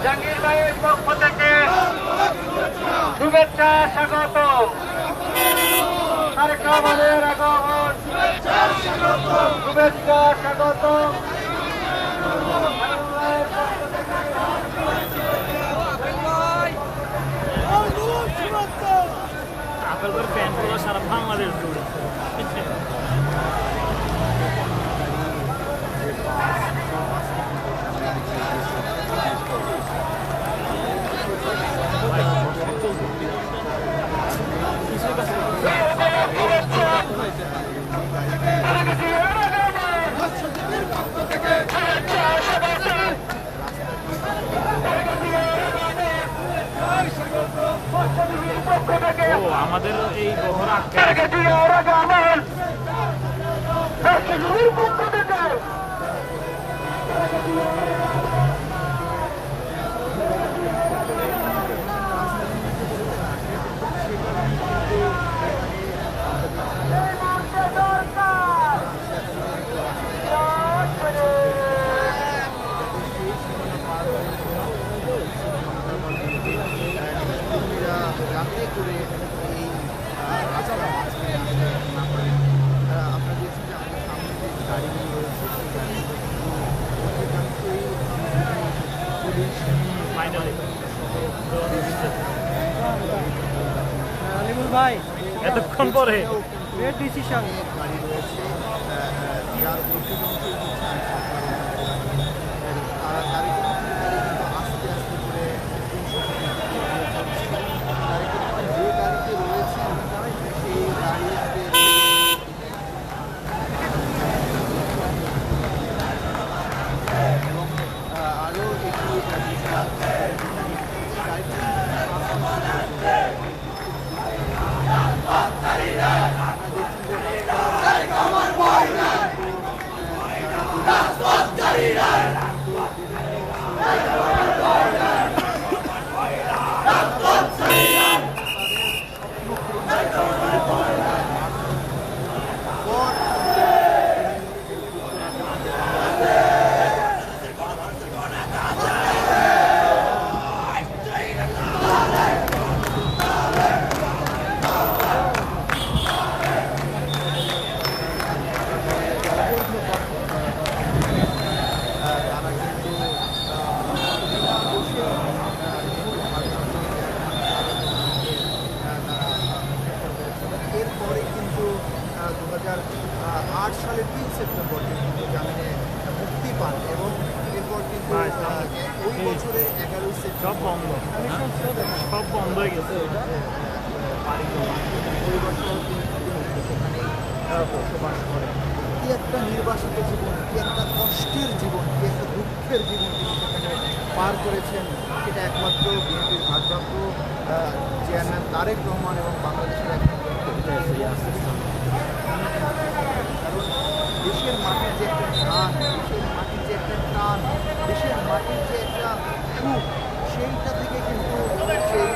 জাকির ভাইয়ের পক্ষ থেকে শুভেচ্ছা স্বাগত। তারেক রহমানের আগমন, শুভেচ্ছা স্বাগত। আপেল করে প্যান্ট গুলো সারা বাংলাদেশ জুড়ে আমাদের এই বহর যাতে করে এই রাস্তার মাঝখানে আসতে না পারেন। আপনারা দেখছেন যে আমাদের সামনে যে গাড়িগুলো রয়েছে সেই গাড়িগুলো অধিকাংশই পুলিশ আলিমুল ভাই এতক্ষণ পরে ডিসিশন গাড়ি রয়েছে যার অধিকাংশই আস্তে আস্তে করে যে গাড়িতে রয়েছেন সেই গাড়িতে এবং আরও একটি এরপরে কিন্তু 2008 সালের 3 সেপ্টেম্বর কিন্তু জামিনে মুক্তি পান এবং এরপর কিন্তু ওই বছরে 11 সেপ্টেম্বর সব বন্ধ হয়ে গেছে ওই বছর সেখানে বসবাস করেন। কি একটা নির্বাসিত জীবন, কি একটা কষ্টের জীবন, কি একটা দুঃখের জীবন তিনি সেখানে পার করেছেন, সেটা একমাত্র বিএনপির ভারপ্রাপ্ত চেয়ারম্যান তারেক রহমান এবং বাংলাদেশের একজন কারণ দেশের মাটির যে একটা টান, দেশের মাটির যে একটা টান, দেশের মাটির যে একটা সুখ, সেইটা থেকে কিন্তু সেই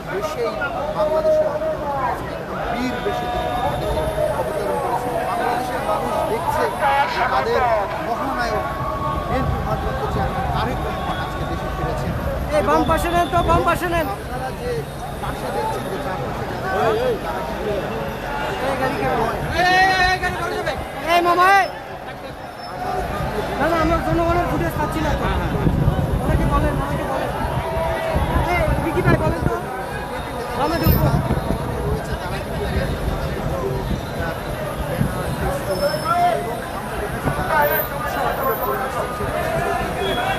দেশেই বাংলাদেশের বীর বেশি অবতরণ করেছিল। বাংলাদেশের মানুষ দেখছে তাদের মহানায়ক বিএনপি ভারপ্রাপ্ত চেয়ারম্যান তারেক রহমান আজকে দেশে ফিরেছেন। বাম পাশে নেন তো, বাম পাশে নেন। আপনারা যে পাশে দেখছেন যে চারপাশে না না, আমরা জনগণের ফুটেজ পাচ্ছি না। অনেকে বলেন, বিকি ভাই বলেন তো, আমরা ঢুকবো।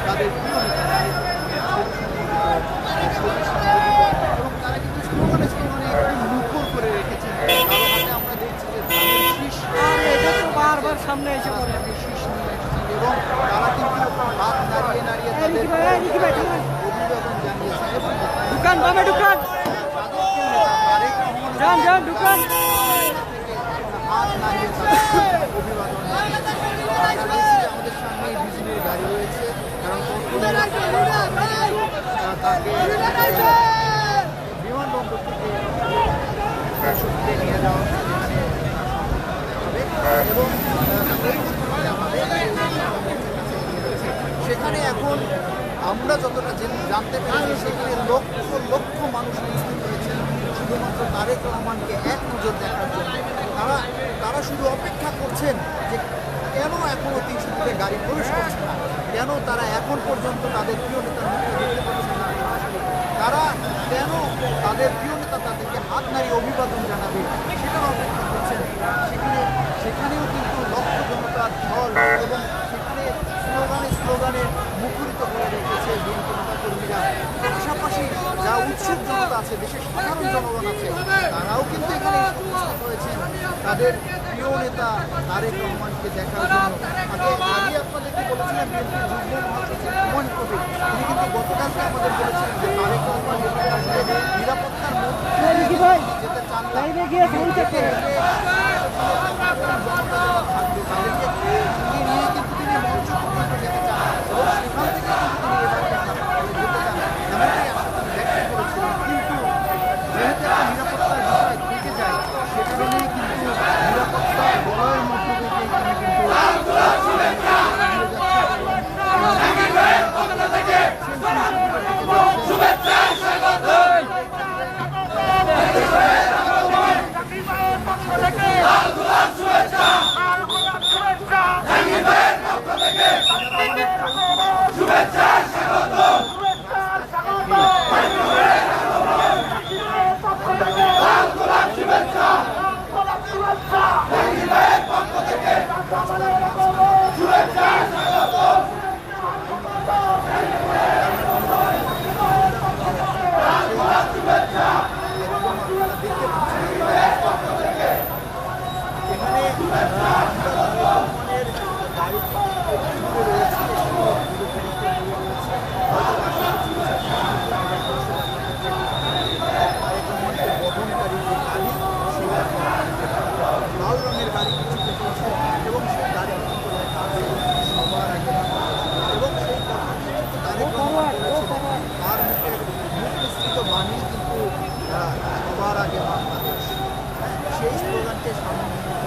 তাদের তারা কিন্তু স্লোগানে একটু মুখর করে রেখেছেন। কারো হাতে আমরা দেখছি যে ধানের শীষ, এটা তো বারবার সামনে এসে পড়ে। শীষ নিয়ে এসেছেন এবং তারা কিন্তু হাত নাড়িয়ে নাড়িয়ে তাদের অভিবাদন জানিয়েছেন এবং দোকান বামে দোকান তাদেরকে নেতা তারেক রহমান দোকান হাত নাড়িয়ে সত্যটা জানতে পেরেছি সেখানে লক্ষ লক্ষ মানুষ উপস্থিত হয়েছেন শুধুমাত্র তারেক রহমানকে এক নজর দেখার জন্য। তারা শুধু অপেক্ষা করছেন যে কেন এখনও 300 ফুটে গাড়ি প্রবেশ করছে না, কেন তারা এখন পর্যন্ত তাদের প্রিয় নেতার মুখে দেখতে পাচ্ছে না, তারা কেন তাদের প্রিয় নেতা তাদেরকে হাত নাড়িয়ে অভিবাদন জানাবে সেটার অপেক্ষা করছেন। সেখানেও কিন্তু লক্ষ জনতার ঢল এবং সেখানে স্লোগানে মুখরিত করে রেখেছে বিএনপি নেতাকর্মীরা। পাশাপাশি যা উৎসুক জনতা আছে, দেশের সাধারণ জনগণ আছে, তারাও কিন্তু এখানে উপস্থিত হয়েছেন তাদের প্রিয় নেতা তারেক রহমানকে দেখার জন্য। আগে আপনাদেরকে বলেছিলেন বিএনপির যুগ্ম মহাসচিব হুমায়ুন কবির, তিনি কিন্তু গতকালকে আমাদের বলেছিলেন যে তারেক রহমান আসলে নিরাপত্তার মধ্যে যেতে চান না, জনতা যারা থাকবে তাদেরকে সঙ্গে নিয়ে কিন্তু তিনি মঞ্চ পর্যন্ত যেতে চান এবং সেখান থেকে কিন্তু তিনি এবারে যেতে চান, এমনটাই আশা তিনি ব্যক্ত করেছিলেন। কিন্তু যেহেতু একটা নিরাপত্তার বিষয় থেকে যায়, সে কারণেই কিন্তু নিরাপত্তার বলয়ের মধ্যে থেকে এখানে কিন্তু লাল রঙের গাড়ি কিছুতে চলছে এবং সেই গাড়ি সবার আগে এবং সেই কথাটি কিন্তু তারেক রহমান বলেছেন, তার মুখ নিঃসৃত বাণী কিন্তু সবার আগে বাংলাদেশ, সেই স্লোগানকে সামনে নিয়ে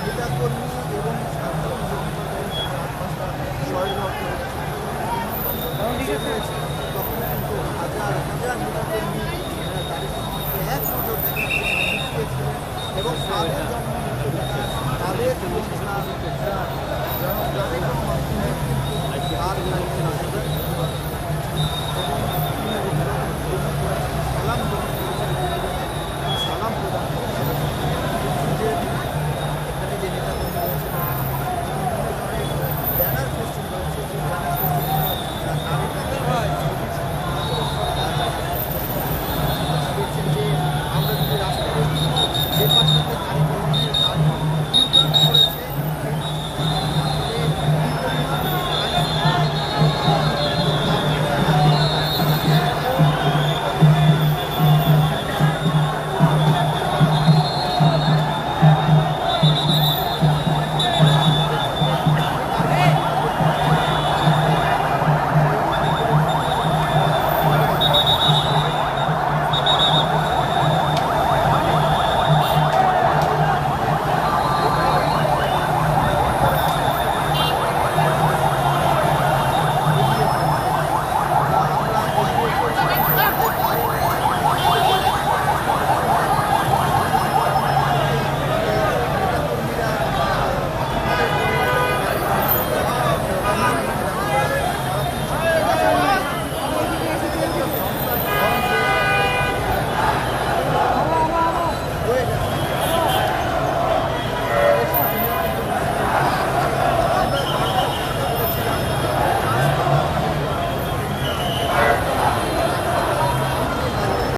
নেতাকর্মী এবং সাধারণ তখন কিন্তু হাজার হাজার নেতাকর্মী তারেক রহমানকে এক নজর দেখার জন্য এবং তাদের